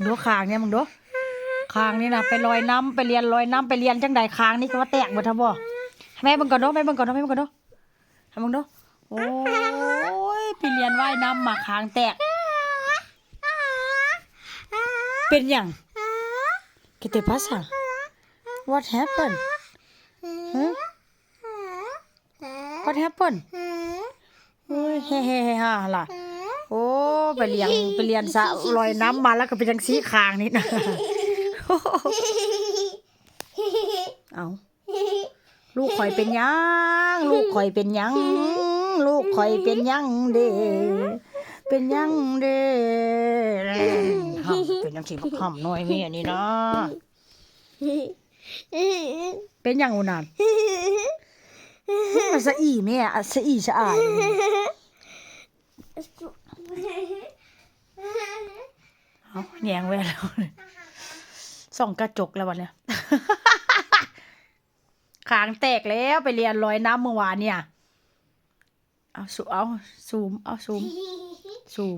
ดูคางเนี่ยมึงดูคางนี่นะไปลอยน้ำไปเรียนลอยน้ำไปเรียนจังใดคางนี่ก็ว่าแตกหมดทั้งบ่ให้แม่เบิ่งก่อนดูแม่เบิ่งก่อนดูแม่เบิ่งก่อนดูให้มึงดูโอ้ยไปเรียนว่ายน้ำมาคางแตกเป็นหยัง¿Qué te pasa? What happened? Huh? What happened? เฮ้ยเฮ้เฮ้ฮ่าล่ะโอ้ไปเรียนสระลอยน้ำมาแล้วก็เป็นจังสีคางนี่นะเอาลูกข่อยเป็นหยังลูกข่อยเป็นหยังลูกข่อยเป็นหยังเด้เป็นหยังเด้เป็นจังสีบักห่ำน้อยมีอันนี้นะเป็นหยังอุนานสะอีแม่สะอีสะอายเอาแยงแววแล้วส่องกระจกแล้ววันเนี้ยคางแตกแล้วไปเรียนลอยน้ำเมื่อวานเนี่ยเอาซูมซูม